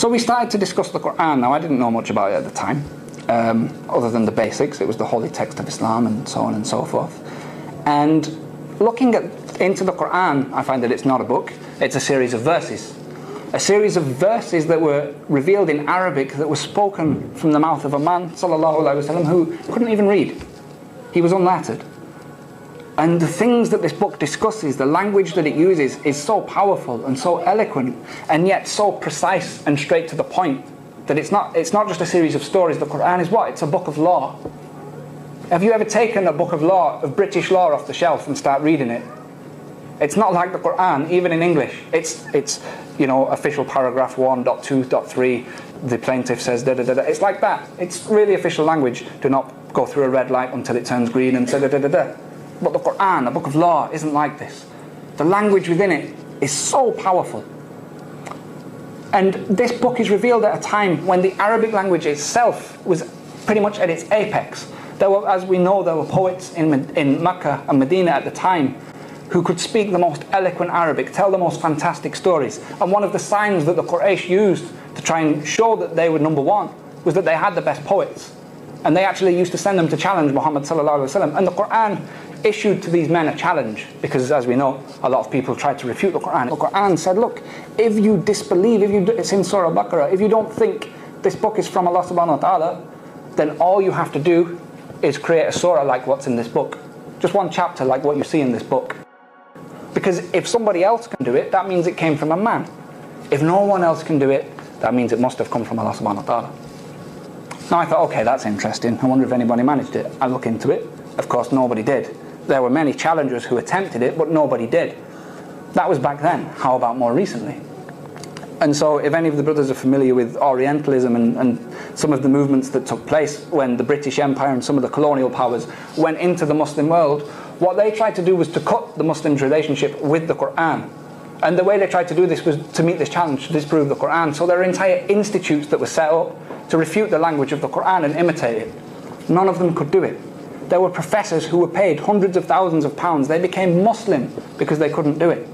So we started to discuss the Qur'an. Now, I didn't know much about it at the time, other than the basics. It was the holy text of Islam and so on and so forth. And looking into the Qur'an, I find that it's not a book. It's a series of verses. A series of verses that were revealed in Arabic, that were spoken from the mouth of a man, sallallahu alaihi wasallam, who couldn't even read. He was unlettered. And the things that this book discusses, the language that it uses, is so powerful and so eloquent, and yet so precise and straight to the point, that it's not just a series of stories. The Qur'an is what? It's a book of law. Have you ever taken a book of law, of British law, off the shelf and start reading it? It's not like the Qur'an, even in English. It's you know, official paragraph 1.2.3, the plaintiff says da da da da. It's like that. It's really official language. Do not go through a red light until it turns green and da da da da da. But the Qur'an, a book of law, isn't like this. The language within it is so powerful. And this book is revealed at a time when the Arabic language itself was pretty much at its apex. There were, as we know, there were poets in Mecca and Medina at the time who could speak the most eloquent Arabic, tell the most fantastic stories. And one of the signs that the Quraysh used to try and show that they were number one was that they had the best poets. And they actually used to send them to challenge Muhammad sallallahu alaihi wasallam. And the Qur'an issued to these men a challenge, because as we know, a lot of people tried to refute the Qur'an. The Qur'an said, look, if you disbelieve, it's in Surah Baqarah, if you don't think this book is from Allah subhanahu wa ta'ala, then all you have to do is create a surah like what's in this book. Just one chapter like what you see in this book. Because if somebody else can do it, that means it came from a man. If no one else can do it, that means it must have come from Allah subhanahu wa ta'ala. Now I thought, okay, that's interesting. I wonder if anybody managed it. I look into it. Of course, nobody did. There were many challengers who attempted it, but nobody did. That was back then. How about more recently? And so if any of the brothers are familiar with Orientalism and some of the movements that took place when the British Empire and some of the colonial powers went into the Muslim world, what they tried to do was to cut the Muslims' relationship with the Qur'an. And the way they tried to do this was to meet this challenge, to disprove the Qur'an. So there are entire institutes that were set up to refute the language of the Qur'an and imitate it. None of them could do it. There were professors who were paid hundreds of thousands of pounds. They became Muslim because they couldn't do it.